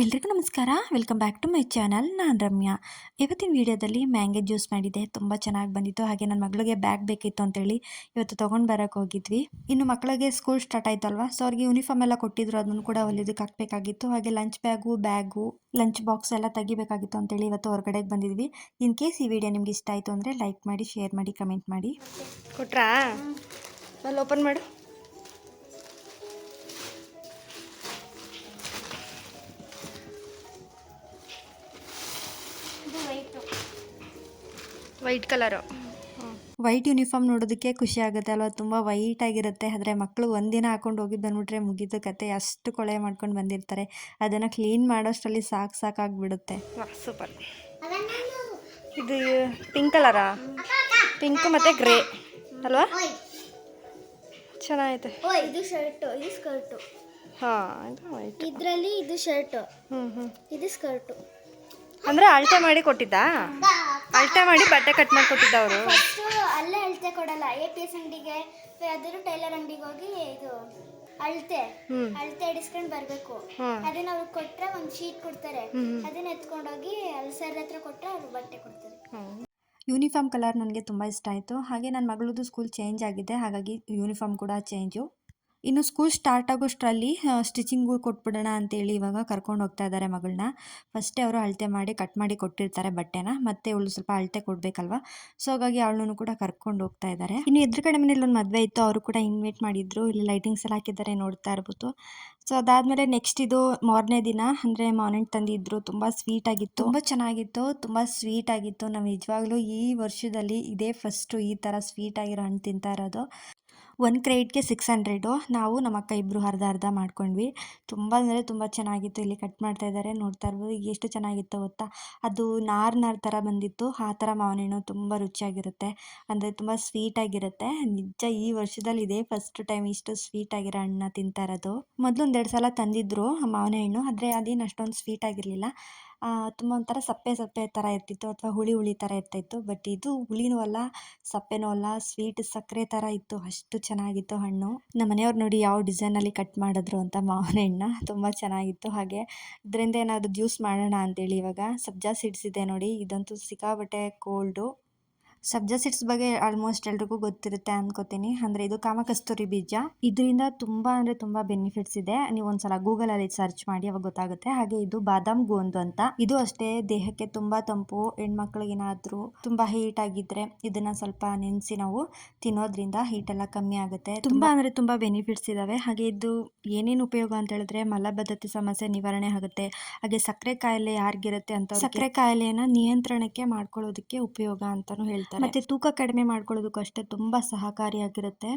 ಎಲ್ರಿಗೂ ನಮಸ್ಕಾರ. Welcome back to my channel. ನಾನು ರಮ್ಯಾ. ಇವತ್ತಿನ ವಿಡಿಯೋದಲ್ಲಿ ಮ್ಯಾಂಗೋ ಜ್ಯೂಸ್ ಮಾಡಿದ್ದೆ. ತುಂಬ ಚೆನ್ನಾಗಿ ಬಂದಿತ್ತು. ಹಾಗೆ ನನ್ನ ಮಗಳಿಗೆ ಬ್ಯಾಗ್ ಬೇಕಿತ್ತು ಅಂತೇಳಿ ಇವತ್ತು ತೊಗೊಂಡು ಬರೋಕ್ಕೆ ಹೋಗಿದ್ವಿ. ಇನ್ನು ಮಕ್ಕಳಿಗೆ ಸ್ಕೂಲ್ ಸ್ಟಾರ್ಟ್ ಆಯ್ತಲ್ವಾ, ಸೊ ಅವ್ರಿಗೆ ಯೂನಿಫಾರ್ಮ್ ಎಲ್ಲ ಕೊಟ್ಟಿದ್ರು, ಅದನ್ನು ಕೂಡ ಹೊಲಿಯೋದಕ್ಕೆ ಹಾಕಬೇಕಾಗಿತ್ತು. ಹಾಗೆ ಲಂಚ್ ಬ್ಯಾಗು ಲಂಚ್ ಬಾಕ್ಸ್ ಎಲ್ಲ ತೆಗಿಬೇಕಾಗಿತ್ತು ಅಂತೇಳಿ ಇವತ್ತು ಹೊರಗಡೆಗೆ ಬಂದಿದ್ವಿ. ಇನ್ ಕೇಸ್ ಈ ವಿಡಿಯೋ ನಿಮ್ಗೆ ಇಷ್ಟ ಆಯಿತು ಅಂದರೆ ಲೈಕ್ ಮಾಡಿ, ಶೇರ್ ಮಾಡಿ, ಕಮೆಂಟ್ ಮಾಡಿ. ಕೊಟ್ರಾ ಅಲ್ಲಿ ಓಪನ್ ಮಾಡು. White colour. ವೈಟ್ ಯೂನಿಫಾರ್ಮ್ ನೋಡೋದಕ್ಕೆ ಖುಷಿ ಆಗುತ್ತೆ ಅಲ್ವಾ, ತುಂಬ ವೈಟ್ ಆಗಿರುತ್ತೆ. ಆದರೆ ಮಕ್ಕಳು ಒಂದಿನ ಹಾಕೊಂಡು ಹೋಗಿ ಬಂದ್ಬಿಟ್ರೆ ಮುಗಿದ ಕತೆ, ಅಷ್ಟು ಕೊಳೆ ಮಾಡ್ಕೊಂಡು ಬಂದಿರ್ತಾರೆ. ಅದನ್ನು ಕ್ಲೀನ್ ಮಾಡೋಷ್ಟರಲ್ಲಿ ಸಾಕಾಗಿಬಿಡುತ್ತೆ. ಸೂಪರ್. ಇದು ಪಿಂಕ್ ಕಲರಾ? ಪಿಂಕ್ ಮತ್ತು ಗ್ರೇ ಅಲ್ವಾ? ಚೆನ್ನಾಗೈತೆ. ಇದು ಶರ್ಟು, ಇದು ಸ್ಕರ್ಟು. ಹಾಂ, ಇದು ವೈಟ್. ಇದರಲ್ಲಿ ಇದು ಶರ್ಟು, ಇದು ಸ್ಕರ್ಟು. ಅಂದರೆ ಅಳತೆ ಮಾಡಿ ಕೊಟ್ಟಿದ್ದಾ? ಅಳತೆ ಮಾಡಿ ಬಟ್ಟೆ ಕಟ್ ಮಾಡಿ ಕೊಟ್ಟಿದ್ದ ಅವರು? ಫಸ್ಟು ಅಲ್ಲೇ ಅಳತೆ ಕೊಡಲ್ಲ, APS ಅಂಗಡಿಗೆ ಯಾವ್ದಾದ್ರು ಟೈಲರ್ ಅಂಗಡಿಗೆ ಹೋಗಿ ಇದು ಅಳತೆ ಹಿಡಿಸ್ಕೊಂಡು ಬರಬೇಕು. ಅದನ್ನ ಅವ್ರಿಗೆ ಕೊಟ್ಟರೆ ಒಂದು ಶೀಟ್ ಕೊಡ್ತಾರೆ, ಅದನ್ನ ಎತ್ಕೊಂಡೋಗಿ ಅಲ್ಲಿ ಸರ್ ಹತ್ರ ಕೊಟ್ಟರೆ ಅವ್ರು ಬಟ್ಟೆ ಕೊಡ್ತಾರೆ. ಯೂನಿಫಾರ್ಮ್ ಕಲರ್ ನನಗೆ ತುಂಬ ಇಷ್ಟ ಆಯಿತು. ಹಾಗೆ ನನ್ನ ಮಗಳದ್ದು ಸ್ಕೂಲ್ ಚೇಂಜ್ ಆಗಿದೆ, ಹಾಗಾಗಿ ಯೂನಿಫಾರ್ಮ್ ಕೂಡ ಚೇಂಜು. ಇನ್ನು ಸ್ಕೂಲ್ ಸ್ಟಾರ್ಟ್ ಆಗೋಷ್ಟರಲ್ಲಿ ಸ್ಟಿಚಿಂಗು ಕೊಟ್ಬಿಡೋಣ ಅಂತೇಳಿ ಇವಾಗ ಕರ್ಕೊಂಡು ಹೋಗ್ತಾ ಇದ್ದಾರೆ ಮಗಳನ್ನ. ಫಸ್ಟೇ ಅವರು ಅಳತೆ ಮಾಡಿ ಕಟ್ ಮಾಡಿ ಕೊಟ್ಟಿರ್ತಾರೆ ಬಟ್ಟೆನ, ಮತ್ತೆ ಅವಳು ಸ್ವಲ್ಪ ಅಳತೆ ಕೊಡಬೇಕಲ್ವ, ಸೊ ಹಾಗಾಗಿ ಅವಳನ್ನು ಕೂಡ ಕರ್ಕೊಂಡು ಹೋಗ್ತಾ ಇದ್ದಾರೆ. ಇನ್ನು ಎದುರುಗಡೆ ಮನೇಲಿ ಒಂದು ಮದುವೆ ಇತ್ತು, ಅವರು ಕೂಡ ಇನ್ವೈಟ್ ಮಾಡಿದ್ರು. ಇಲ್ಲಿ ಲೈಟಿಂಗ್ಸ್ ಎಲ್ಲ ಹಾಕಿದ್ದಾರೆ, ನೋಡ್ತಾ ಇರ್ಬೋದು. ಸೊ ಅದಾದಮೇಲೆ ನೆಕ್ಸ್ಟ್ ಇದು ಮಾರನೇ ದಿನ, ಅಂದರೆ ಮಾರ್ನಿಂಗ್ ತಂದಿದ್ರು. ತುಂಬ ಸ್ವೀಟ್ ಆಗಿತ್ತು, ತುಂಬ ಚೆನ್ನಾಗಿತ್ತು, ತುಂಬ ಸ್ವೀಟ್ ಆಗಿತ್ತು. ನಾವು ನಿಜವಾಗ್ಲೂ ಈ ವರ್ಷದಲ್ಲಿ ಇದೇ ಫಸ್ಟು ಈ ಥರ ಸ್ವೀಟ್ ಆಗಿರೋ ಹಣ್ಣು ತಿಂತಾ ಇರೋದು. ಒಂದು ಕ್ರೇಟ್ಗೆ 600. ನಾವು ನಮ್ಮ ಅಕ್ಕ ಇಬ್ಬರು ಅರ್ಧ ಮಾಡ್ಕೊಂಡ್ವಿ. ತುಂಬ ಅಂದರೆ ತುಂಬ ಚೆನ್ನಾಗಿತ್ತು. ಇಲ್ಲಿ ಕಟ್ ಮಾಡ್ತಾ ಇದ್ದಾರೆ, ನೋಡ್ತಾ ಇರ್ಬೋದು. ಎಷ್ಟು ಚೆನ್ನಾಗಿತ್ತು ಗೊತ್ತಾ, ಅದು ನಾರು ಥರ ಬಂದಿತ್ತು. ಆ ಥರ ಮಾವಿನ ಹಣ್ಣು ತುಂಬ ರುಚಿಯಾಗಿರುತ್ತೆ, ಅಂದರೆ ತುಂಬ ಸ್ವೀಟಾಗಿರುತ್ತೆ. ನಿಜ ಈ ವರ್ಷದಲ್ಲಿ ಇದೇ ಫಸ್ಟ್ ಟೈಮ್ ಇಷ್ಟು ಸ್ವೀಟ್ ಆಗಿರೋ ಹಣ್ಣನ್ನ ತಿಂತಾ ಇರೋದು. ಮೊದಲು 1-2 ಸಲ ತಂದಿದ್ರು ಮಾವಿನ ಹಣ್ಣು, ಆದರೆ ಅದೇನು ಅಷ್ಟೊಂದು ಸ್ವೀಟ್ ಆಗಿರಲಿಲ್ಲ. ತುಂಬ ಒಂಥರ ಸಪ್ಪೆ ಥರ ಇರ್ತಿತ್ತು, ಅಥವಾ ಹುಳಿ ಥರ ಇರ್ತಾಯಿತ್ತು. ಬಟ್ ಇದು ಹುಳಿನೂ ಅಲ್ಲ, ಸಪ್ಪೆನೂ ಅಲ್ಲ, ಸ್ವೀಟ್ ಸಕ್ಕರೆ ಥರ ಇತ್ತು. ಅಷ್ಟು ಚೆನ್ನಾಗಿತ್ತು ಹಣ್ಣು. ನಮ್ಮ ಮನೆಯವ್ರು ನೋಡಿ ಯಾವ ಡಿಸೈನಲ್ಲಿ ಕಟ್ ಮಾಡಿದ್ರು ಅಂತ ಮಾವಿನ ಹಣ್ಣು, ತುಂಬ ಚೆನ್ನಾಗಿತ್ತು. ಹಾಗೆ ಇದರಿಂದ ಏನಾದರೂ ಜ್ಯೂಸ್ ಮಾಡೋಣ ಅಂತೇಳಿ ಇವಾಗ ಸಬ್ಜಾ ಸೀಡ್ಸ್ ಇದೆ ನೋಡಿ, ಇದಂತೂ ಸಿಕ್ಕಾಬಟ್ಟೆ ಕೋಲ್ಡು. ಸಬ್ಜಾ ಸೀಡ್ಸ್ ಬಗ್ಗೆ ಆಲ್ಮೋಸ್ಟ್ ಎಲ್ರಿಗೂ ಗೊತ್ತಿರುತ್ತೆ ಅನ್ಕೋತೀನಿ. ಅಂದರೆ ಇದು ಕಾಮಕಸ್ತೂರಿ ಬೀಜ, ಇದರಿಂದ ತುಂಬ ಅಂದರೆ ತುಂಬ ಬೆನಿಫಿಟ್ಸ್ ಇದೆ. ನೀವು ಒಂದ್ಸಲ ಗೂಗಲಲ್ಲಿ ಸರ್ಚ್ ಮಾಡಿ, ಅವಾಗ ಗೊತ್ತಾಗುತ್ತೆ. ಹಾಗೆ ಇದು ಬಾದಾಮ್ ಗೋಂದು ಅಂತ, ಇದು ಅಷ್ಟೇ ದೇಹಕ್ಕೆ ತುಂಬ ತಂಪು. ಹೆಣ್ಮಕ್ಳಿಗೆ ಏನಾದರೂ ತುಂಬ ಹೀಟ್ ಆಗಿದ್ರೆ ಇದನ್ನ ಸ್ವಲ್ಪ ನೆನೆಸಿ ನಾವು ತಿನ್ನೋದ್ರಿಂದ ಹೀಟ್ ಎಲ್ಲ ಕಮ್ಮಿ ಆಗುತ್ತೆ. ತುಂಬ ಅಂದರೆ ತುಂಬ ಬೆನಿಫಿಟ್ಸ್ ಇದಾವೆ. ಹಾಗೆ ಇದು ಏನೇನು ಉಪಯೋಗ ಅಂತ ಹೇಳಿದ್ರೆ ಮಲಬದ್ಧತೆ ಸಮಸ್ಯೆ ನಿವಾರಣೆ ಆಗುತ್ತೆ. ಹಾಗೆ ಸಕ್ಕರೆ ಕಾಯಿಲೆ ಯಾರಿಗಿರುತ್ತೆ ಅಂತ ಸಕ್ಕರೆ ಕಾಯಿಲೆಯನ್ನ ನಿಯಂತ್ರಣಕ್ಕೆ ಮಾಡ್ಕೊಳ್ಳೋದಕ್ಕೆ ಉಪಯೋಗ ಅಂತಾನು ಹೇಳ್ತಾರೆ. ಮತ್ತೆ ತೂಕ ಕಡಿಮೆ ಮಾಡ್ಕೊಳ್ಳೋದಕ್ಕೂ ಅಷ್ಟೇ ತುಂಬ ಸಹಕಾರಿಯಾಗಿರುತ್ತೆ.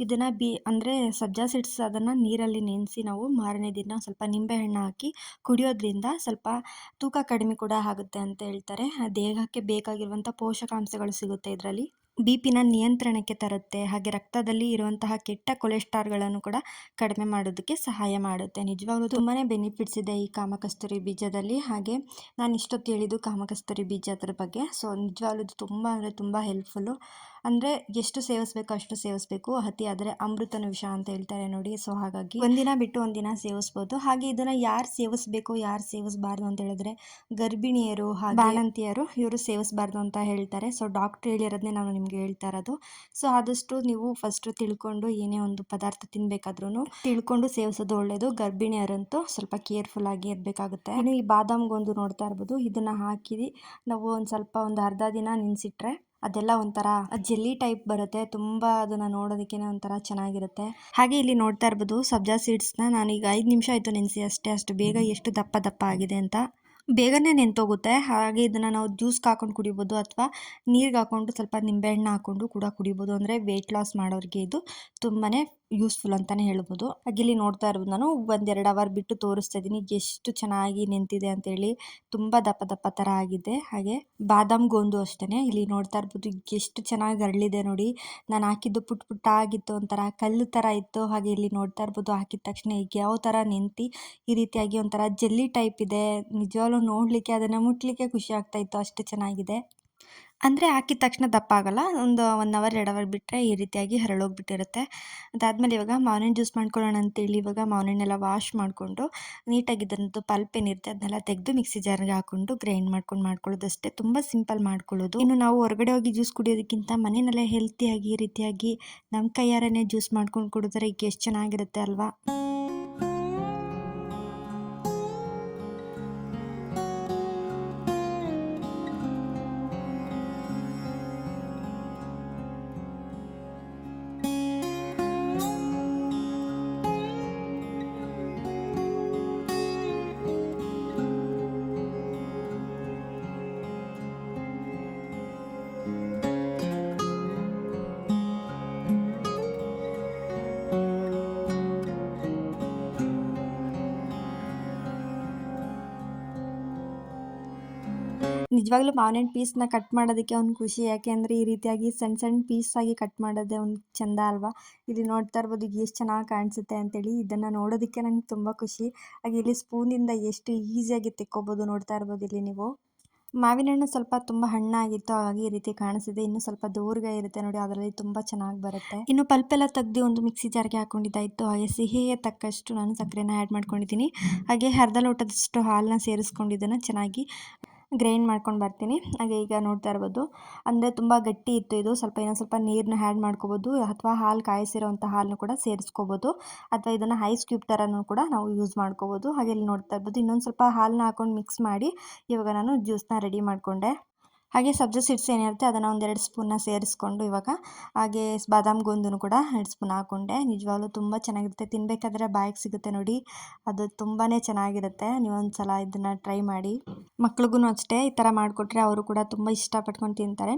ಇದನ್ನ ಅಂದರೆ ಸಬ್ಜಾ ಸೀಡ್ಸ್ ಅದನ್ನು ನೀರಲ್ಲಿ ನೆನೆಸಿ ನಾವು ಮಾರನೇ ದಿನ ಸ್ವಲ್ಪ ನಿಂಬೆಹಣ್ಣು ಹಾಕಿ ಕುಡಿಯೋದ್ರಿಂದ ಸ್ವಲ್ಪ ತೂಕ ಕಡಿಮೆ ಕೂಡ ಆಗುತ್ತೆ ಅಂತ ಹೇಳ್ತಾರೆ. ದೇಹಕ್ಕೆ ಬೇಕಾಗಿರುವಂಥ ಪೋಷಕಾಂಶಗಳು ಸಿಗುತ್ತೆ ಇದರಲ್ಲಿ. BP-ನ ನಿಯಂತ್ರಣಕ್ಕೆ ತರುತ್ತೆ. ಹಾಗೆ ರಕ್ತದಲ್ಲಿ ಇರುವಂತಹ ಕೆಟ್ಟ ಕೊಲೆಸ್ಟ್ರಾಲ್ಗಳನ್ನು ಕೂಡ ಕಡಿಮೆ ಮಾಡೋದಕ್ಕೆ ಸಹಾಯ ಮಾಡುತ್ತೆ. ನಿಜವಾಗ್ಲೂ ತುಂಬಾ ಬೆನಿಫಿಟ್ಸ್ ಇದೆ ಈ ಕಾಮಕಸ್ತೂರಿ ಬೀಜದಲ್ಲಿ. ಹಾಗೆ ನಾನು ಇಷ್ಟೊತ್ತು ಹೇಳಿದ್ದು ಕಾಮಕಸ್ತೂರಿ ಬೀಜದ ಬಗ್ಗೆ. ಸೊ ನಿಜವಾಗ್ಲೂ ತುಂಬ ಅಂದರೆ ತುಂಬ ಹೆಲ್ಪ್ಫುಲ್ಲು. ಅಂದರೆ ಎಷ್ಟು ಸೇವಿಸ್ಬೇಕು ಅಷ್ಟು ಸೇವಿಸ್ಬೇಕು, ಅತಿ ಆದರೆ ಅಮೃತನ ವಿಷ ಅಂತ ಹೇಳ್ತಾರೆ ನೋಡಿ. ಸೊ ಹಾಗಾಗಿ ಒಂದಿನ ಬಿಟ್ಟು ಒಂದಿನ ಸೇವಿಸ್ಬೋದು. ಹಾಗೆ ಇದನ್ನು ಯಾರು ಸೇವಿಸ್ಬೇಕು ಯಾರು ಸೇವಿಸಬಾರ್ದು ಅಂತ ಹೇಳಿದ್ರೆ ಗರ್ಭಿಣಿಯರು ಹಾಗೆ ಬಾಣಂತಿಯರು, ಇವರು ಸೇವಿಸಬಾರ್ದು ಅಂತ ಹೇಳ್ತಾರೆ. ಸೊ ಡಾಕ್ಟ್ರ್ ಹೇಳಿರೋದನ್ನೇ ನಾನು ನಿಮ್ಗೆ ಹೇಳ್ತಾ ಇರೋದು. ಸೊ ಆದಷ್ಟು ನೀವು ಫಸ್ಟ್ ತಿಳ್ಕೊಂಡು ಏನೇ ಒಂದು ಪದಾರ್ಥ ತಿನ್ಬೇಕಾದ್ರೂ ತಿಳ್ಕೊಂಡು ಸೇವಿಸೋದು ಒಳ್ಳೆಯದು. ಗರ್ಭಿಣಿಯರಂತೂ ಸ್ವಲ್ಪ ಕೇರ್ಫುಲ್ ಆಗಿ ಇರಬೇಕಾಗುತ್ತೆ. ಇನ್ನು ಈ ಬಾದಾಮ್ ಗೋಂದು ನೋಡ್ತಾ ಇರ್ಬೋದು, ಇದನ್ನ ಹಾಕಿ ನಾವು ಒಂದು ಅರ್ಧ ದಿನ ನೆನೆಸಿಟ್ರೆ ಅದೆಲ್ಲ ಒಂಥರ ಜೆಲ್ಲಿ ಟೈಪ್ ಬರುತ್ತೆ. ತುಂಬ ಅದನ್ನು ನೋಡೋದಕ್ಕೆ ಒಂಥರ ಚೆನ್ನಾಗಿರುತ್ತೆ. ಹಾಗೆ ಇಲ್ಲಿ ನೋಡ್ತಾ ಇರ್ಬೋದು ಸಬ್ಜಾ ಸೀಡ್ಸ್ನ ನಾನೀಗ 5 ನಿಮಿಷ ಆಯಿತು ನೆನೆಸಿ ಅಷ್ಟೇ. ಅಷ್ಟು ಬೇಗ ಎಷ್ಟು ದಪ್ಪ ಆಗಿದೆ ಅಂತ, ಬೇಗನೆ ನೆಂತೋಗುತ್ತೆ. ಹಾಗೆ ಇದನ್ನು ನಾವು ಜ್ಯೂಸ್ಗೆ ಹಾಕೊಂಡು ಕುಡಿಬೋದು, ಅಥವಾ ನೀರಿಗೆ ಹಾಕ್ಕೊಂಡು ಸ್ವಲ್ಪ ನಿಂಬೆಹಣ್ಣು ಹಾಕ್ಕೊಂಡು ಕೂಡ ಕುಡಿಬೋದು. ಅಂದರೆ ವೆಯ್ಟ್ ಲಾಸ್ ಮಾಡೋರಿಗೆ ಇದು ತುಂಬಾ ಯೂಸ್ಫುಲ್ ಅಂತಲೇ ಹೇಳ್ಬೋದು. ಹಾಗೆ ಇಲ್ಲಿ ನೋಡ್ತಾ ಇರ್ಬೋದು, ನಾನು 1-2 ಅವರ್ ಬಿಟ್ಟು ತೋರಿಸ್ತಾ ಇದ್ದೀನಿ ಎಷ್ಟು ಚೆನ್ನಾಗಿ ನಿಂತಿದೆ ಅಂತೇಳಿ. ತುಂಬ ದಪ್ಪ ಥರ ಆಗಿದೆ. ಹಾಗೆ ಬಾದಾಮ್ ಗೋಂದು ಅಷ್ಟೇ, ಇಲ್ಲಿ ನೋಡ್ತಾ ಇರ್ಬೋದು ಎಷ್ಟು ಚೆನ್ನಾಗಿ ಅರಳಿದೆ ನೋಡಿ. ನಾನು ಹಾಕಿದ್ದು ಪುಟ್ಟ ಆಗಿತ್ತು, ಒಂಥರ ಕಲ್ಲು ಥರ ಇತ್ತು. ಹಾಗೆ ಇಲ್ಲಿ ನೋಡ್ತಾ ಇರ್ಬೋದು, ಹಾಕಿದ ತಕ್ಷಣ ಈಗ ಯಾವ ಥರ ನಿಂತು ಈ ರೀತಿಯಾಗಿ ಒಂಥರ ಜೆಲ್ಲಿ ಟೈಪ್ ಇದೆ. ನಿಜವಾಗ್ಲೂ ನೋಡಲಿಕ್ಕೆ ಅದನ್ನು ಮುಟ್ಲಿಕ್ಕೆ ಖುಷಿ ಆಗ್ತಾಯಿತ್ತು, ಅಷ್ಟು ಚೆನ್ನಾಗಿದೆ. ಅಂದರೆ ಹಾಕಿದ ತಕ್ಷಣ ದಪ್ಪ ಆಗಲ್ಲ, ಒಂದು 1 ಅವರ್ 2 ಅವರ್ ಬಿಟ್ಟರೆ ಈ ರೀತಿಯಾಗಿ ಹರಳೋಗ್ಬಿಟ್ಟಿರುತ್ತೆ. ಅದಾದಮೇಲೆ ಇವಾಗ ಮಾವಿನ ಜ್ಯೂಸ್ ಮಾಡ್ಕೊಳ್ಳೋಣ ಅಂತೇಳಿ ಇವಾಗ ಮಾವಿನೆಲ್ಲ ವಾಶ್ ಮಾಡಿಕೊಂಡು ನೀಟಾಗಿ ಇದರದ್ದು ಪಲ್ಪ್ ಏನಿರುತ್ತೆ ಅದನ್ನೆಲ್ಲ ತೆಗೆದು ಮಿಕ್ಸಿ ಜಾರ್ಗೆ ಹಾಕ್ಕೊಂಡು ಗ್ರೈಂಡ್ ಮಾಡ್ಕೊಳ್ಳೋದಷ್ಟೇ. ತುಂಬ ಸಿಂಪಲ್ ಮಾಡ್ಕೊಳ್ಳೋದು. ಇನ್ನು ನಾವು ಹೊರಗಡೆ ಹೋಗಿ ಜ್ಯೂಸ್ ಕುಡಿಯೋದಕ್ಕಿಂತ ಮನೆಯಲ್ಲೇ ಹೆಲ್ತಿಯಾಗಿ ಈ ರೀತಿಯಾಗಿ ನಮ್ಮ ಕೈಯಾರನೇ ಜ್ಯೂಸ್ ಮಾಡ್ಕೊಂಡು ಕುಡಿದ್ರೆ ಈಗ ಎಷ್ಟು ಚೆನ್ನಾಗಿರುತ್ತೆ ಅಲ್ವಾ. ನಿಜವಾಗ್ಲೂ ಮಾವಿನ ಪೀಸ್ನ ಕಟ್ ಮಾಡೋದಕ್ಕೆ ಒಂದು ಖುಷಿ. ಯಾಕೆಂದರೆ ಈ ರೀತಿಯಾಗಿ ಸಣ್ಣ ಸಣ್ಣ ಪೀಸಾಗಿ ಕಟ್ ಮಾಡೋದೇ ಒಂದು ಚೆಂದ ಅಲ್ವಾ. ಇಲ್ಲಿ ನೋಡ್ತಾ ಇರ್ಬೋದು ಈಗ ಎಷ್ಟು ಚೆನ್ನಾಗಿ ಕಾಣಿಸುತ್ತೆ ಅಂತೇಳಿ. ಇದನ್ನು ನೋಡೋದಕ್ಕೆ ನಂಗೆ ತುಂಬ ಖುಷಿ. ಹಾಗೆ ಇಲ್ಲಿ ಸ್ಪೂನಿಂದ ಎಷ್ಟು ಈಸಿಯಾಗಿ ತೆಕ್ಕೋಬೋದು ನೋಡ್ತಾ ಇರ್ಬೋದು ಇಲ್ಲಿ ನೀವು. ಮಾವಿನ ಹಣ್ಣು ಸ್ವಲ್ಪ ತುಂಬ ಹಣ್ಣಾಗಿತ್ತು, ಹಾಗಾಗಿ ಈ ರೀತಿ ಕಾಣಿಸಿದೆ. ಇನ್ನು ಸ್ವಲ್ಪ ದೂರ್ಗೆ ಇರುತ್ತೆ ನೋಡಿ, ಅದರಲ್ಲಿ ತುಂಬ ಚೆನ್ನಾಗಿ ಬರುತ್ತೆ. ಇನ್ನು ಪಲ್ಪೆಲ್ಲ ತೆಗ್ದು ಒಂದು ಮಿಕ್ಸಿ ಜಾರ್ಗೆ ಹಾಕೊಂಡಿದ್ದಾಯಿತು. ಹಾಗೆ ಸಿಹಿಗೆ ತಕ್ಕಷ್ಟು ನಾನು ಸಕ್ಕರೆನ ಆ್ಯಡ್ ಮಾಡ್ಕೊಂಡಿದ್ದೀನಿ. ಹಾಗೆ ಅರ್ಧ ಲೋಟದಷ್ಟು ಹಾಲನ್ನ ಸೇರಿಸ್ಕೊಂಡಿದ್ದನ್ನು ಚೆನ್ನಾಗಿ ಗ್ರೈಂಡ್ ಮಾಡ್ಕೊಂಡು ಬರ್ತೀನಿ. ಹಾಗೆ ಈಗ ನೋಡ್ತಾ ಇರ್ಬೋದು, ಅಂದರೆ ತುಂಬ ಗಟ್ಟಿ ಇತ್ತು ಇದು. ಇನ್ನೊಂದು ಸ್ವಲ್ಪ ನೀರನ್ನ ಆ್ಯಡ್ ಮಾಡ್ಕೋಬೋದು, ಅಥವಾ ಹಾಲು ಕಾಯಿಸಿರೋಂಥ ಹಾಲನ್ನು ಕೂಡ ಸೇರಿಸ್ಕೋಬೋದು, ಅಥವಾ ಇದನ್ನು ಐಸ್ ಕ್ಯೂಬ್ ಥರನೂ ಕೂಡ ನಾವು ಯೂಸ್ ಮಾಡ್ಕೋಬೋದು. ಹಾಗೆ ಇಲ್ಲಿ ನೋಡ್ತಾ ಇರ್ಬೋದು, ಇನ್ನೊಂದು ಸ್ವಲ್ಪ ಹಾಲನ್ನ ಹಾಕೊಂಡು ಮಿಕ್ಸ್ ಮಾಡಿ ಇವಾಗ ನಾನು ಜ್ಯೂಸನ್ನ ರೆಡಿ ಮಾಡಿಕೊಂಡೆ. ಹಾಗೆ ಸಬ್ಜಾ ಸೀಡ್ಸ್ ಏನಿರುತ್ತೆ ಅದನ್ನು 1-2 ಸ್ಪೂನ್ನ ಸೇರಿಸ್ಕೊಂಡು ಇವಾಗ ಹಾಗೆ ಬಾದಾಮ್ ಗೋಂದೂ ಕೂಡ 2 ಸ್ಪೂನ್ ಹಾಕ್ಕೊಂಡೆ. ನಿಜವಾಗ್ಲೂ ತುಂಬ ಚೆನ್ನಾಗಿರುತ್ತೆ, ತಿನ್ನಬೇಕಾದ್ರೆ ಬಾಯಿಗೆ ಸಿಗುತ್ತೆ ನೋಡಿ, ಅದು ತುಂಬಾ ಚೆನ್ನಾಗಿರುತ್ತೆ. ನೀವೊಂದು ಸಲ ಇದನ್ನು ಟ್ರೈ ಮಾಡಿ. ಮಕ್ಳಿಗೂ ಅಷ್ಟೇ ಈ ಥರ ಮಾಡಿಕೊಟ್ರೆ ಅವರು ಕೂಡ ತುಂಬ ಇಷ್ಟಪಟ್ಕೊಂಡು ತಿಂತಾರೆ.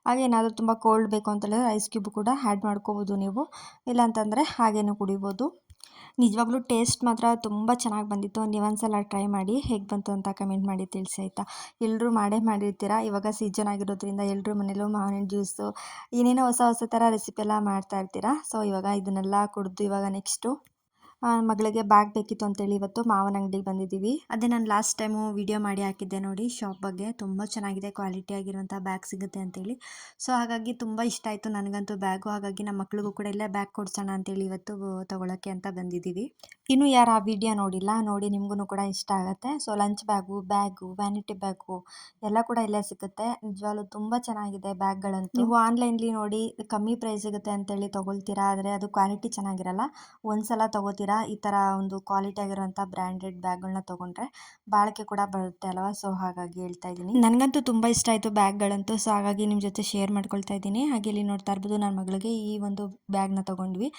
ಹಾಗೆ ಏನಾದರೂ ತುಂಬ ಕೋಲ್ಡ್ ಬೇಕು ಅಂತೇಳಿದ್ರೆ ಐಸ್ ಕ್ಯೂಬ್ ಕೂಡ ಆ್ಯಡ್ ಮಾಡ್ಕೋಬೋದು ನೀವು, ಇಲ್ಲಾಂತಂದರೆ ಹಾಗೇನೂ ಕುಡಿಬೋದು. ನಿಜವಾಗ್ಲೂ ಟೇಸ್ಟ್ ಮಾತ್ರ ತುಂಬ ಚೆನ್ನಾಗಿ ಬಂದಿತ್ತು. ನೀವೊಂದ್ಸಲ ಟ್ರೈ ಮಾಡಿ, ಹೇಗೆ ಬಂತು ಅಂತ ಕಮೆಂಟ್ ಮಾಡಿ ತಿಳಿಸಿ ಆಯಿತಾ. ಎಲ್ಲರೂ ಮಾಡಿರ್ತೀರ, ಇವಾಗ ಸೀಸನ್ ಆಗಿರೋದ್ರಿಂದ ಎಲ್ಲರೂ ಮನೇಲೂ ಮಾವಿನ ಜ್ಯೂಸು ಏನೇನೋ ಹೊಸ ಥರ ರೆಸಿಪಿ ಎಲ್ಲ ಮಾಡ್ತಾ ಇರ್ತೀರಾ. ಸೊ ಇವಾಗ ಇದನ್ನೆಲ್ಲ ಕುಡಿದು ಇವಾಗ ನೆಕ್ಸ್ಟು ಮಗಳಿಗೆ ಬ್ಯಾಗ್ ಬೇಕಿತ್ತು ಅಂತೇಳಿ ಇವತ್ತು ಮಾವನ ಅಂಗಡಿಗೆ ಬಂದಿದ್ದೀವಿ. ಅದೇ ನಾನು ಲಾಸ್ಟ್ ಟೈಮು ವಿಡಿಯೋ ಮಾಡಿ ಹಾಕಿದ್ದೆ ನೋಡಿ ಶಾಪ್ ಬಗ್ಗೆ. ತುಂಬ ಚೆನ್ನಾಗಿದೆ, ಕ್ವಾಲಿಟಿ ಆಗಿರುವಂಥ ಬ್ಯಾಗ್ ಸಿಗುತ್ತೆ ಅಂತೇಳಿ. ಸೊ ಹಾಗಾಗಿ ತುಂಬ ಇಷ್ಟ ಆಯಿತು ನನಗಂತೂ ಬ್ಯಾಗು. ಹಾಗಾಗಿ ನಮ್ಮ ಮಕ್ಳಿಗೂ ಕೂಡ ಇಲ್ಲೇ ಬ್ಯಾಗ್ ಕೊಡ್ಸೋಣ ಅಂತೇಳಿ ಇವತ್ತು ತೊಗೊಳಕ್ಕೆ ಅಂತ ಬಂದಿದ್ದೀವಿ. ಇನ್ನು ಯಾರು ಆ ವಿಡಿಯೋ ನೋಡಿಲ್ಲ, ನೋಡಿ ನಿಮಗೂ ಕೂಡ ಇಷ್ಟ ಆಗುತ್ತೆ. So lunch bag, vanity bag ಎಲ್ಲ ಕೂಡ ಇಲ್ಲೇ ಸಿಗುತ್ತೆ. ನಿಜವಾಗ್ಲೂ ತುಂಬ ಚೆನ್ನಾಗಿದೆ ಬ್ಯಾಗ್ಗಳಂತೂ. ನೀವು ಆನ್ಲೈನ್ಲಿ ನೋಡಿ ಕಮ್ಮಿ ಪ್ರೈಸ್ ಸಿಗುತ್ತೆ ಅಂತೇಳಿ ತೊಗೊಳ್ತೀರಾ, ಆದರೆ ಅದು ಕ್ವಾಲಿಟಿ ಚೆನ್ನಾಗಿರಲ್ಲ. ಒಂದ್ಸಲ ತೊಗೋತೀರಾ ಈ ಥರ ಒಂದು ಕ್ವಾಲಿಟಿ ಆಗಿರೋಂಥ ಬ್ರ್ಯಾಂಡೆಡ್ ಬ್ಯಾಗ್ಗಳನ್ನ ತೊಗೊಂಡ್ರೆ ಬಾಳಿಕೆ ಕೂಡ ಬರುತ್ತೆ ಅಲ್ವಾ. ಸೊ ಹಾಗಾಗಿ ಹೇಳ್ತಾ ಇದ್ದೀನಿ, ನನಗಂತೂ ತುಂಬ ಇಷ್ಟ ಆಯಿತು ಬ್ಯಾಗ್ಗಳಂತೂ. ಸೊ ಹಾಗಾಗಿ ನಿಮ್ಮ ಜೊತೆ ಶೇರ್ ಮಾಡ್ಕೊಳ್ತಾ ಇದ್ದೀನಿ. ಹಾಗೆ ಇಲ್ಲಿ ನೋಡ್ತಾ ಇರ್ಬೋದು, ನನ್ನ ಮಗಳಿಗೆ ಈ ಒಂದು ಬ್ಯಾಗ್ನ ತೊಗೊಂಡ್ವಿ.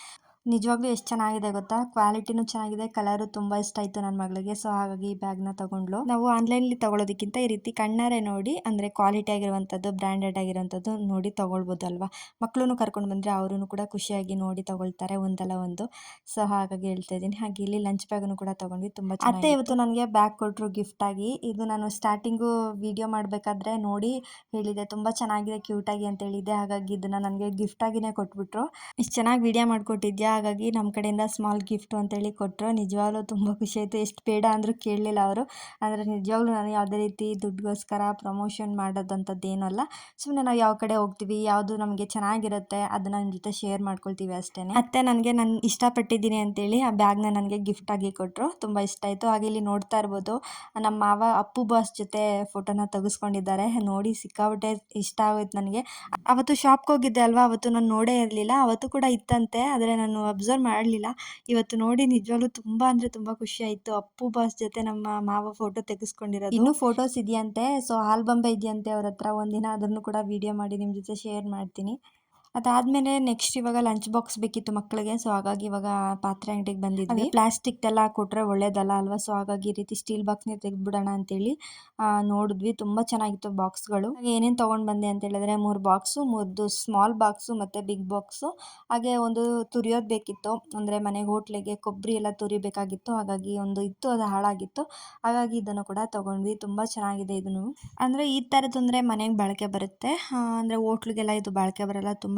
ನಿಜವಾಗ್ಲೂ ಎಷ್ಟು ಚೆನ್ನಾಗಿದೆ ಗೊತ್ತಾ, ಕ್ವಾಲಿಟಿನೂ ಚೆನ್ನಾಗಿದೆ, ಕಲರು ತುಂಬ ಇಷ್ಟ ಆಯಿತು ನನ್ನ ಮಗಳಿಗೆ. ಸೊ ಹಾಗಾಗಿ ಈ ಬ್ಯಾಗ್ನ ತೊಗೊಂಡ್ಲು. ನಾವು ಆನ್ಲೈನಲ್ಲಿ ತೊಗೊಳೋದಕ್ಕಿಂತ ಈ ರೀತಿ ಕಣ್ಣಾರೆ ನೋಡಿ, ಅಂದರೆ ಕ್ವಾಲಿಟಿ ಆಗಿರುವಂಥದ್ದು ಬ್ರ್ಯಾಂಡೆಡ್ ಆಗಿರೋಂಥದ್ದು ನೋಡಿ ತೊಗೊಳ್ಬೋದು ಅಲ್ವಾ. ಮಕ್ಕಳನ್ನು ಕರ್ಕೊಂಡು ಬಂದರೆ ಅವರು ಕೂಡ ಖುಷಿಯಾಗಿ ನೋಡಿ ತೊಗೊಳ್ತಾರೆ ಒಂದಲ್ಲ ಒಂದು. ಸೊ ಹಾಗಾಗಿ ಹೇಳ್ತಾ ಇದ್ದೀನಿ. ಹಾಗೆ ಇಲ್ಲಿ ಲಂಚ್ ಬ್ಯಾಗನ್ನು ಕೂಡ ತೊಗೊಂಡ್ವಿ, ತುಂಬ ಅತ್ತೆ ಇವತ್ತು ನನಗೆ ಬ್ಯಾಗ್ ಕೊಟ್ಟರು ಗಿಫ್ಟಾಗಿ. ಇದು ನಾನು ಸ್ಟಾರ್ಟಿಂಗು ವಿಡಿಯೋ ಮಾಡಬೇಕಾದ್ರೆ ನೋಡಿ ಹೇಳಿದೆ, ತುಂಬ ಚೆನ್ನಾಗಿದೆ ಕ್ಯೂಟಾಗಿ ಅಂತ ಹೇಳಿದ್ದೆ. ಹಾಗಾಗಿ ಇದನ್ನು ನನಗೆ ಗಿಫ್ಟಾಗಿಯೇ ಕೊಟ್ಬಿಟ್ರು. ಇಷ್ಟು ಚೆನ್ನಾಗಿ ವಿಡಿಯೋ ಮಾಡಿಕೊಟ್ಟಿದ್ಯಾ, ಹಾಗಾಗಿ ನಮ್ಮ ಕಡೆಯಿಂದ ಸ್ಮಾಲ್ ಗಿಫ್ಟು ಅಂತೇಳಿ ಕೊಟ್ಟರು. ನಿಜವಾಗ್ಲೂ ತುಂಬ ಖುಷಿ ಆಯಿತು. ಎಷ್ಟು ಬೇಡ ಅಂದರೂ ಕೇಳಲಿಲ್ಲ ಅವರು. ಅಂದರೆ ನಿಜವಾಗ್ಲೂ ನಾನು ಯಾವುದೇ ರೀತಿ ದುಡ್ಡುಗೋಸ್ಕರ ಪ್ರಮೋಷನ್ ಮಾಡೋದಂಥದ್ದು ಏನೂ ಅಲ್ಲ. ಸುಮ್ಮನೆ ನಾವು ಯಾವ ಕಡೆ ಹೋಗ್ತೀವಿ, ಯಾವುದು ನಮಗೆ ಚೆನ್ನಾಗಿರುತ್ತೆ ಅದನ್ನು ನಿಮ್ಮ ಜೊತೆ ಶೇರ್ ಮಾಡ್ಕೊಳ್ತೀವಿ ಅಷ್ಟೇ. ಅತ್ತೆ ನಾನು ಇಷ್ಟಪಟ್ಟಿದ್ದೀನಿ ಅಂತೇಳಿ ಆ ಬ್ಯಾಗ್ನ ನನಗೆ ಗಿಫ್ಟಾಗಿ ಕೊಟ್ಟರು. ತುಂಬ ಇಷ್ಟ ಆಯಿತು. ಹಾಗೆ ಇಲ್ಲಿ ನೋಡ್ತಾ ಇರ್ಬೋದು, ನಮ್ಮ ಮಾವ ಅಪ್ಪು ಬಾಸ್ ಜೊತೆ ಫೋಟೋನ ತೆಗೆಸ್ಕೊಂಡಿದ್ದಾರೆ. ನೋಡಿ ಸಿಕ್ಕಾಬಿಟ್ಟೆ ಇಷ್ಟ ಆಗೋಯ್ತು ನನಗೆ. ಅವತ್ತು ಶಾಪ್ಗೆ ಹೋಗಿದ್ದೆ ಅಲ್ವಾ, ಅವತ್ತು ನಾನು ನೋಡೇ ಇರಲಿಲ್ಲ. ಅವತ್ತು ಕೂಡ ಇತ್ತಂತೆ, ಆದರೆ ನಾನು ಅಬ್ಸರ್ವ್ ಮಾಡಲಿಲ್ಲ. ಇವತ್ತು ನೋಡಿ ನಿಜವಾಗ್ಲೂ ತುಂಬ ಅಂದರೆ ತುಂಬ ಖುಷಿ ಆಯಿತು. ಅಪ್ಪು ಬಾಸ್ ಜೊತೆ ನಮ್ಮ ಮಾವ ಫೋಟೋ ತೆಗೆಸ್ಕೊಂಡಿರೋದು. ಇನ್ನೂ ಫೋಟೋಸ್ ಇದೆಯಂತೆ. ಸೊ ಆಲ್ಬಮ್ ಇದೆಯಂತೆ ಅವ್ರ ಹತ್ರ. ಒಂದಿನ ಅದನ್ನು ಕೂಡ ವಿಡಿಯೋ ಮಾಡಿ ನಿಮ್ಮ ಜೊತೆ ಶೇರ್ ಮಾಡ್ತೀನಿ. ಅದಾದಮೇಲೆ ನೆಕ್ಸ್ಟ್ ಇವಾಗ ಲಂಚ್ ಬಾಕ್ಸ್ ಬೇಕಿತ್ತು ಮಕ್ಕಳಿಗೆ. ಸೊ ಹಾಗಾಗಿ ಇವಾಗ ಪಾತ್ರೆ ಅಂಗಡಿಗೆ ಬಂದಿದ್ವಿ. ಪ್ಲಾಸ್ಟಿಕ್ದೆಲ್ಲ ಕೊಟ್ಟರೆ ಒಳ್ಳೇದಲ್ಲ ಅಲ್ವಾ. ಸೊ ಹಾಗಾಗಿ ಈ ರೀತಿ ಸ್ಟೀಲ್ ಬಾಕ್ಸ್ನೇ ತೆಗೆದ್ಬಿಡೋಣ ಅಂತೇಳಿ ನೋಡಿದ್ವಿ. ತುಂಬ ಚೆನ್ನಾಗಿತ್ತು ಬಾಕ್ಸ್ಗಳು. ಹಾಗೆ ಏನೇನು ತೊಗೊಂಡು ಬಂದೆ ಅಂತ ಹೇಳಿದ್ರೆ 3 ಬಾಕ್ಸು, 3 ಸ್ಮಾಲ್ ಬಾಕ್ಸು ಮತ್ತು ಬಿಗ್ ಬಾಕ್ಸು. ಹಾಗೆ ಒಂದು ತುರಿಯೋದು ಬೇಕಿತ್ತು, ಅಂದರೆ ಮನೆಗೆ ಹೋಟ್ಲಿಗೆ ಕೊಬ್ಬರಿ ಎಲ್ಲ ತುರಿಬೇಕಾಗಿತ್ತು. ಹಾಗಾಗಿ ಒಂದು ಇತ್ತು, ಅದು ಹಾಳಾಗಿತ್ತು. ಹಾಗಾಗಿ ಇದನ್ನು ಕೂಡ ತೊಗೊಂಡ್ವಿ. ತುಂಬ ಚೆನ್ನಾಗಿದೆ ಇದನ್ನು. ಅಂದರೆ ಈ ಥರದ್ದು ಅಂದರೆ ಮನೆಗೆ ಬಳಕೆ ಬರುತ್ತೆ, ಅಂದರೆ ಹೋಟ್ಲಿಗೆಲ್ಲ ಇದು ಬಳಕೆ ಬರಲ್ಲ. ತುಂಬ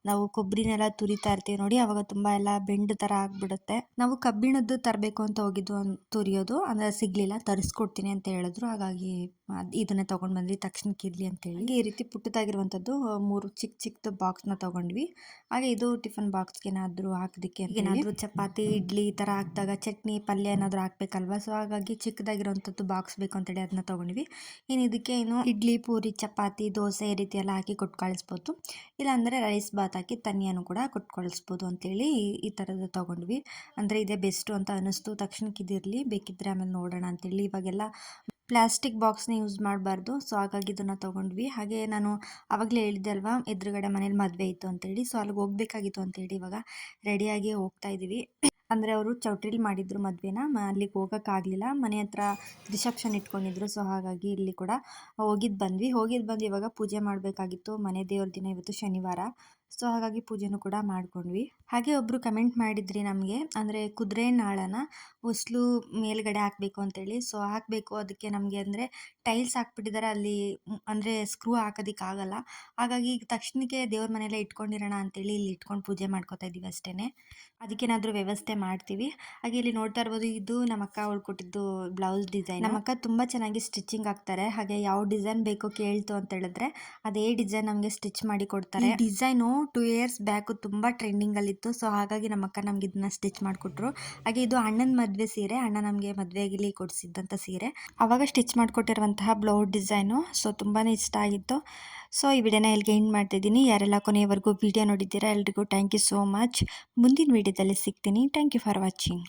ನಾವು ಕೊಬ್ಬರಿನೆಲ್ಲ ತುರಿತಾ ಇರ್ತೀವಿ ನೋಡಿ, ಆವಾಗ ತುಂಬ ಎಲ್ಲ ಬೆಂಡ್ ಥರ ಆಗಿಬಿಡುತ್ತೆ. ನಾವು ಕಬ್ಬಿಣದ್ದು ತರಬೇಕು ಅಂತ ಹೋಗಿದ್ದು ತುರಿಯೋದು, ಅಂದರೆ ಸಿಗಲಿಲ್ಲ. ತರಿಸ್ಕೊಡ್ತೀನಿ ಅಂತ ಹೇಳಿದ್ರು. ಹಾಗಾಗಿ ಇದನ್ನೇ ತೊಗೊಂಡು ಬಂದ್ವಿ ತಕ್ಷಣಕ್ಕೆ ಇರಲಿ ಅಂತೇಳಿ. ಈ ರೀತಿ ಪುಟ್ಟದಾಗಿರುವಂಥದ್ದು 3 ಚಿಕ್ಕದು ಬಾಕ್ಸ್ನ ತೊಗೊಂಡ್ವಿ. ಹಾಗೆ ಇದು ಟಿಫನ್ ಬಾಕ್ಸ್ಗೆ ಏನಾದರೂ ಹಾಕೋದಕ್ಕೆ, ಏನಾದರೂ ಚಪಾತಿ ಇಡ್ಲಿ ಈ ಥರ ಹಾಕಿದಾಗ ಚಟ್ನಿ ಪಲ್ಯ ಏನಾದರೂ ಹಾಕ್ಬೇಕಲ್ವ. ಸೊ ಹಾಗಾಗಿ ಚಿಕ್ಕದಾಗಿರುವಂಥದ್ದು ಬಾಕ್ಸ್ ಬೇಕು ಅಂತೇಳಿ ಅದನ್ನ ತೊಗೊಂಡ್ವಿ. ಇನ್ನು ಇದಕ್ಕೆ ಇಡ್ಲಿ ಪೂರಿ ಚಪಾತಿ ದೋಸೆ ಈ ರೀತಿ ಎಲ್ಲ ಹಾಕಿ ಕೊಟ್ಟು ಕಳಿಸ್ಬೋದು, ಇಲ್ಲಾಂದರೆ ರೈಸ್ ಬಾತ್ ಹಾಕಿ ತನಿಯನ್ನು ಕೂಡ ಕೊಟ್ಟು ಕಳಿಸ್ಬೋದು ಅಂತೇಳಿ ಈ ಥರದ್ದು ತೊಗೊಂಡ್ವಿ. ಅಂದರೆ ಇದೇ ಬೆಸ್ಟು ಅಂತ ಅನ್ನಿಸ್ತು. ತಕ್ಷಣಕ್ಕೆ ಇದಿರಲಿ, ಬೇಕಿದ್ದರೆ ಆಮೇಲೆ ನೋಡೋಣ ಅಂತೇಳಿ. ಇವಾಗೆಲ್ಲ ಪ್ಲಾಸ್ಟಿಕ್ ಬಾಕ್ಸ್ನ ಯೂಸ್ ಮಾಡಬಾರ್ದು, ಸೊ ಹಾಗಾಗಿ ಇದನ್ನು ತೊಗೊಂಡ್ವಿ. ಹಾಗೆ ನಾನು ಆವಾಗಲೇ ಹೇಳಿದ್ದೆ ಅಲ್ವಾ, ಎದುರುಗಡೆ ಮನೇಲಿ ಮದುವೆ ಇತ್ತು ಅಂತೇಳಿ. ಸೊ ಅಲ್ಲಿಗೆ ಹೋಗ್ಬೇಕಾಗಿತ್ತು ಅಂತೇಳಿ ಇವಾಗ ರೆಡಿಯಾಗಿ ಹೋಗ್ತಾ ಇದ್ದೀವಿ. ಅಂದರೆ ಅವರು ಚೌಟ್ರಿಲಿ ಮಾಡಿದ್ರು ಮದುವೆನ, ಅಲ್ಲಿಗೆ ಹೋಗೋಕ್ಕಾಗಲಿಲ್ಲ, ಮನೆ ಹತ್ರ ರಿಸೆಪ್ಷನ್ ಇಟ್ಕೊಂಡಿದ್ರು. ಸೊ ಹಾಗಾಗಿ ಇಲ್ಲಿ ಕೂಡ ಹೋಗಿದ್ದು ಬಂದು ಇವಾಗ ಪೂಜೆ ಮಾಡಬೇಕಾಗಿತ್ತು. ಮನೆ ದೇವ್ರ ದಿನ ಇವತ್ತು ಶನಿವಾರ, ಸೊ ಹಾಗಾಗಿ ಪೂಜೆನೂ ಕೂಡ ಮಾಡ್ಕೊಂಡ್ವಿ. ಹಾಗೆ ಒಬ್ಬರು ಕಮೆಂಟ್ ಮಾಡಿದ್ರಿ ನಮಗೆ, ಅಂದರೆ ಕುದುರೆ ನಾಳನ ಹೊಸ್ಲು ಮೇಲ್ಗಡೆ ಹಾಕಬೇಕು ಅಂತೇಳಿ. ಸೊ ಹಾಕಬೇಕು, ಅದಕ್ಕೆ ನಮಗೆ ಅಂದರೆ ಟೈಲ್ಸ್ ಹಾಕ್ಬಿಟ್ಟಿದ್ದಾರೆ ಅಲ್ಲಿ, ಅಂದರೆ ಸ್ಕ್ರೂ ಹಾಕೋದಕ್ಕಾಗಲ್ಲ. ಹಾಗಾಗಿ ಈಗ ತಕ್ಷಣಕ್ಕೆ ದೇವ್ರ ಮನೆಯಲ್ಲೇ ಇಟ್ಕೊಂಡಿರೋಣ ಅಂತೇಳಿ ಇಲ್ಲಿ ಇಟ್ಕೊಂಡು ಪೂಜೆ ಮಾಡ್ಕೊತಾ ಇದ್ದೀವಿ ಅಷ್ಟೇ. ಅದಕ್ಕೇನಾದರೂ ವ್ಯವಸ್ಥೆ ಮಾಡ್ತೀವಿ. ಹಾಗೆ ಇಲ್ಲಿ ನೋಡ್ತಾ ಇರ್ಬೋದು, ಇದು ನಮ್ಮ ಅಕ್ಕ ಕೊಟ್ಟಿದ್ದು ಬ್ಲೌಸ್ ಡಿಸೈನ್. ನಮ್ಮ ಅಕ್ಕ ತುಂಬ ಚೆನ್ನಾಗಿ ಸ್ಟಿಚಿಂಗ್ ಆಗ್ತಾರೆ. ಹಾಗೆ ಯಾವ ಡಿಸೈನ್ ಬೇಕೋ ಕೇಳ್ತು ಅಂತ ಹೇಳಿದ್ರೆ ಅದೇ ಡಿಸೈನ್ ನಮಗೆ ಸ್ಟಿಚ್ ಮಾಡಿ ಕೊಡ್ತಾರೆ. ಡಿಸೈನು 2 ಇಯರ್ಸ್ ಬ್ಯಾಕು ತುಂಬ ಟ್ರೆಂಡಿಂಗಲ್ಲಿತ್ತು. ಸೊ ಹಾಗಾಗಿ ನಮ್ಮ ಅಕ್ಕ ನಮ್ಗೆ ಇದನ್ನ ಸ್ಟಿಚ್ ಮಾಡಿಕೊಟ್ರು. ಹಾಗೆ ಇದು ಅಣ್ಣನ ಮದುವೆ ಸೀರೆ, ಅಣ್ಣ ನಮಗೆ ಮದುವೆಗೆ ಕೊಡಿಸಿದ್ದಂಥ ಸೀರೆ, ಆವಾಗ ಸ್ಟಿಚ್ ಮಾಡಿಕೊಟ್ಟಿರುವಂತಹ ಬ್ಲೌಸ್ ಡಿಸೈನು. ಸೊ ತುಂಬಾ ಇಷ್ಟ ಆಗಿತ್ತು. ಸೊ ಈ ವಿಡಿಯೋನ ಇಲ್ಲಿಗೆ ಎಂಡ್ ಮಾಡ್ತಿದ್ದೀನಿ. ಯಾರೆಲ್ಲ ಕೊನೆಯವರೆಗೂ ವಿಡಿಯೋ ನೋಡಿದ್ದೀರಾ ಎಲ್ರಿಗೂ ಥ್ಯಾಂಕ್ ಯು ಸೋ ಮಚ್. ಮುಂದಿನ ವಿಡಿಯೋದಲ್ಲಿ ಸಿಗ್ತೀನಿ. Thank you for watching.